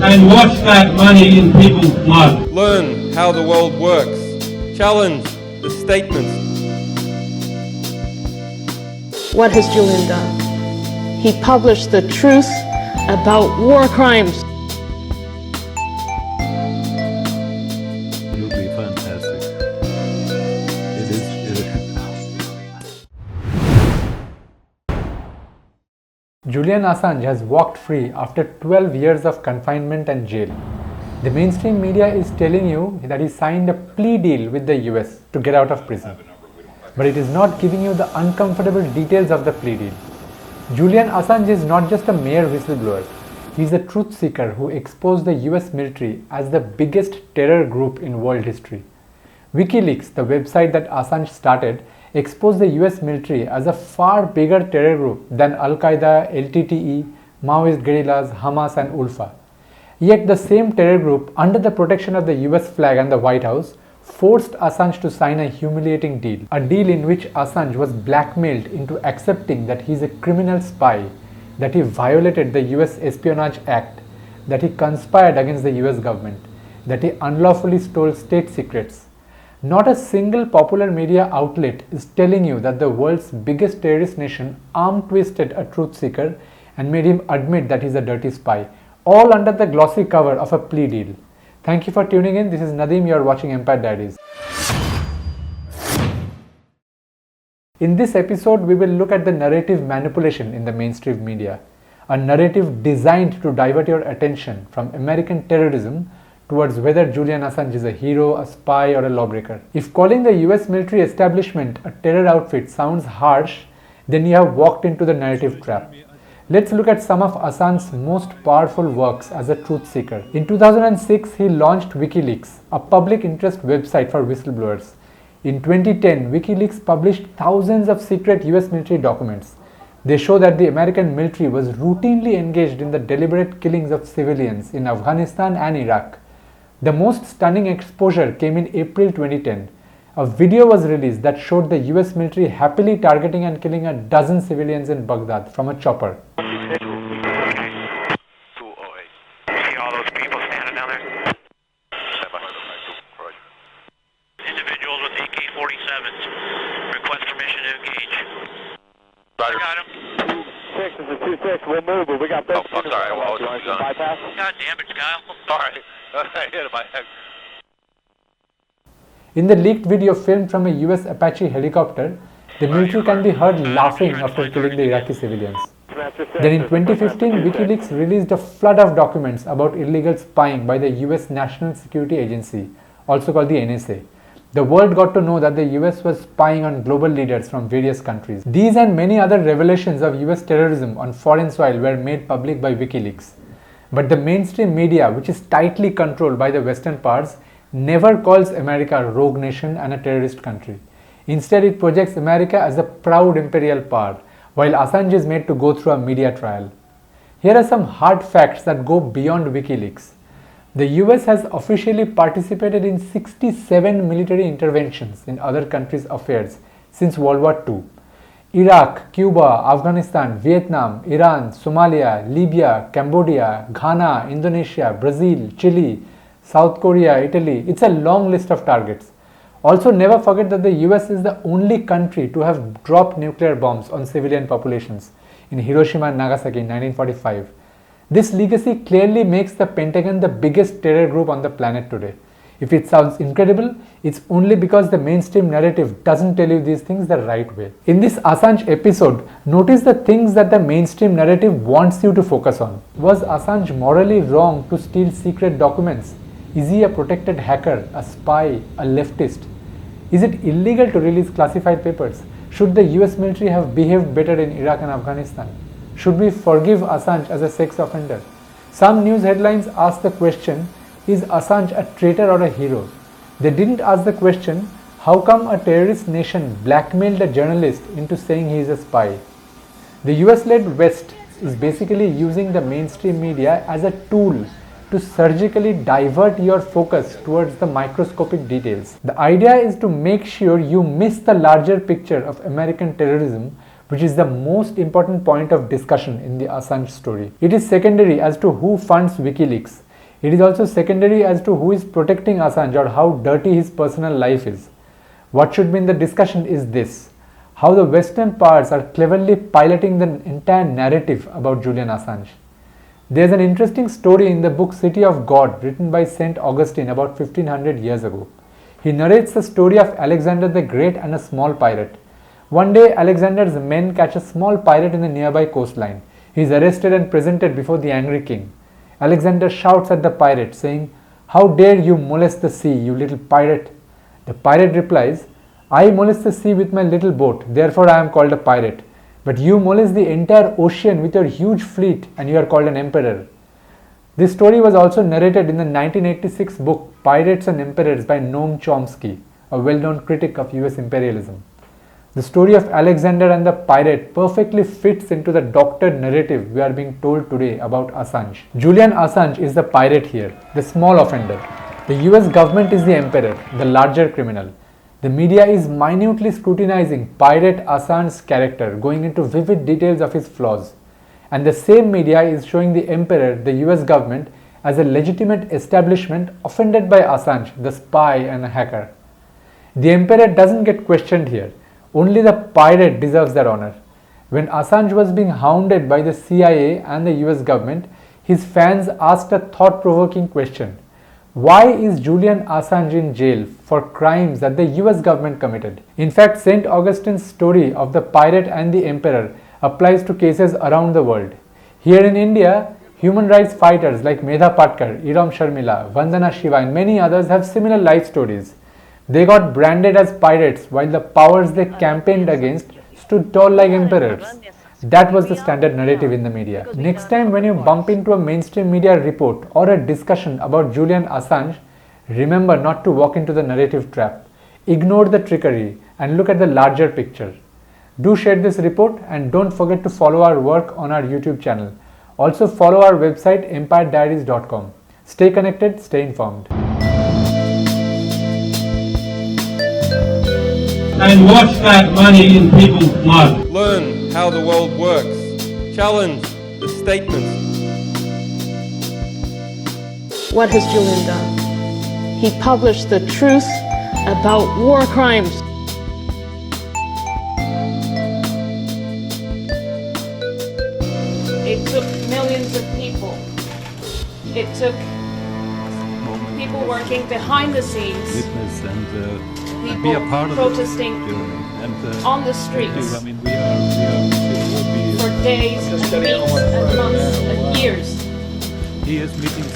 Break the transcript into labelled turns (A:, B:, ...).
A: and wash that money in people's blood.
B: Learn how the world works. Challenge the statements.
C: What has Julian done? He published the truth about war crimes.
D: It'll be fantastic. It is.
E: Julian Assange has walked free after 12 years of confinement and jail. The mainstream media is telling you that he signed a plea deal with the US to get out of prison. But it is not giving you the uncomfortable details of the plea deal. Julian Assange is not just a mere whistleblower. He is a truth seeker who exposed the US military as the biggest terror group in world history. WikiLeaks, the website that Assange started, exposed the US military as a far bigger terror group than Al-Qaeda, LTTE, Maoist guerrillas, Hamas and ULFA. Yet the same terror group, under the protection of the US flag and the White House, forced Assange to sign a humiliating deal. A deal in which Assange was blackmailed into accepting that he is a criminal spy, that he violated the US Espionage Act, that he conspired against the US government, that he unlawfully stole state secrets. Not a single popular media outlet is telling you that the world's biggest terrorist nation arm twisted a truth seeker and made him admit that he's a dirty spy, all under the glossy cover of a plea deal. Thank you for tuning in. This is Nadeem. You are watching Empire Diaries. In this episode, we will look at the narrative manipulation in the mainstream media, a narrative designed to divert your attention from American terrorism towards whether Julian Assange is a hero, a spy, or a lawbreaker. If calling the US military establishment a terror outfit sounds harsh, then you have walked into the narrative trap. Let's look at some of Assange's most powerful works as a truth seeker. In 2006, he launched WikiLeaks, a public interest website for whistleblowers. In 2010, WikiLeaks published thousands of secret US military documents. They show that the American military was routinely engaged in the deliberate killings of civilians in Afghanistan and Iraq. The most stunning exposure came in April 2010. A video was released that showed the US military happily targeting and killing a dozen civilians in Baghdad from a chopper.
F: See all those people standing down there? Individuals with AK-47s. Request permission to engage. I got him.
G: 2-6 is a 2-6. We'll move, but we got this.
F: Oh, I'm sorry. I was
G: bypass.
F: God damn it, Kyle. Sorry. I hit my head.
E: In the leaked video filmed from a US Apache helicopter, the military can be heard laughing after killing the Iraqi civilians. Then in 2015, WikiLeaks released a flood of documents about illegal spying by the US National Security Agency, also called the NSA. The world got to know that the US was spying on global leaders from various countries. These and many other revelations of US terrorism on foreign soil were made public by WikiLeaks. But the mainstream media, which is tightly controlled by the Western powers, never calls America a rogue nation and a terrorist country. Instead, it projects America as a proud imperial power, while Assange is made to go through a media trial. Here are some hard facts that go beyond WikiLeaks. The US has officially participated in 67 military interventions in other countries' affairs since World War II. Iraq, Cuba, Afghanistan, Vietnam, Iran, Somalia, Libya, Cambodia, Ghana, Indonesia, Brazil, Chile, South Korea, Italy. It's a long list of targets. Also, never forget that the US is the only country to have dropped nuclear bombs on civilian populations in Hiroshima and Nagasaki in 1945. This legacy clearly makes the Pentagon the biggest terror group on the planet today. If it sounds incredible, it's only because the mainstream narrative doesn't tell you these things the right way. In this Assange episode, notice the things that the mainstream narrative wants you to focus on. Was Assange morally wrong to steal secret documents? Is he a protected hacker, a spy, a leftist? Is it illegal to release classified papers? Should the US military have behaved better in Iraq and Afghanistan? Should we forgive Assange as a sex offender? Some news headlines ask the question, is Assange a traitor or a hero? They didn't ask the question, how come a terrorist nation blackmailed a journalist into saying he is a spy? The US-led West is basically using the mainstream media as a tool to surgically divert your focus towards the microscopic details. The idea is to make sure you miss the larger picture of American terrorism, which is the most important point of discussion in the Assange story. It is secondary as to who funds WikiLeaks. It is also secondary as to who is protecting Assange or how dirty his personal life is. What should be in the discussion is this: how the Western powers are cleverly piloting the entire narrative about Julian Assange. There is an interesting story in the book City of God written by St. Augustine about 1500 years ago. He narrates the story of Alexander the Great and a small pirate. One day, Alexander's men catch a small pirate in the nearby coastline. He is arrested and presented before the angry king. Alexander shouts at the pirate, saying, "How dare you molest the sea, you little pirate?" The pirate replies, "I molest the sea with my little boat, therefore I am called a pirate. But you molest the entire ocean with your huge fleet and you are called an emperor." This story was also narrated in the 1986 book Pirates and Emperors by Noam Chomsky, a well-known critic of US imperialism. The story of Alexander and the pirate perfectly fits into the doctored narrative we are being told today about Assange. Julian Assange is the pirate here, the small offender. The US government is the emperor, the larger criminal. The media is minutely scrutinizing pirate Assange's character, going into vivid details of his flaws. And the same media is showing the emperor, the US government, as a legitimate establishment offended by Assange, the spy and a hacker. The emperor doesn't get questioned here. Only the pirate deserves that honor. When Assange was being hounded by the CIA and the US government, his fans asked a thought-provoking question. Why is Julian Assange in jail for crimes that the US government committed? In fact, St. Augustine's story of the pirate and the emperor applies to cases around the world. Here in India, human rights fighters like Medha Patkar, Iram Sharmila, Vandana Shiva and many others have similar life stories. They got branded as pirates while the powers they campaigned against stood tall like emperors. That was the standard narrative in the media. Next time when you bump into a mainstream media report or a discussion about Julian Assange, remember not to walk into the narrative trap. Ignore the trickery and look at the larger picture. Do share this report and don't forget to follow our work on our YouTube channel. Also follow our website empirediaries.com. Stay connected, stay informed.
A: And wash that money in people's blood.
B: Learn how the world works. Challenge the statements.
C: What has Julian done? He published the truth about war crimes. It took millions of people. It took people working behind the scenes,
D: Witness and
C: people
D: be a part
C: protesting
D: of the journey. And
C: on the
D: thank you.
C: streets
D: I mean, we will be.
C: for days and weeks and months and years.
D: He is meeting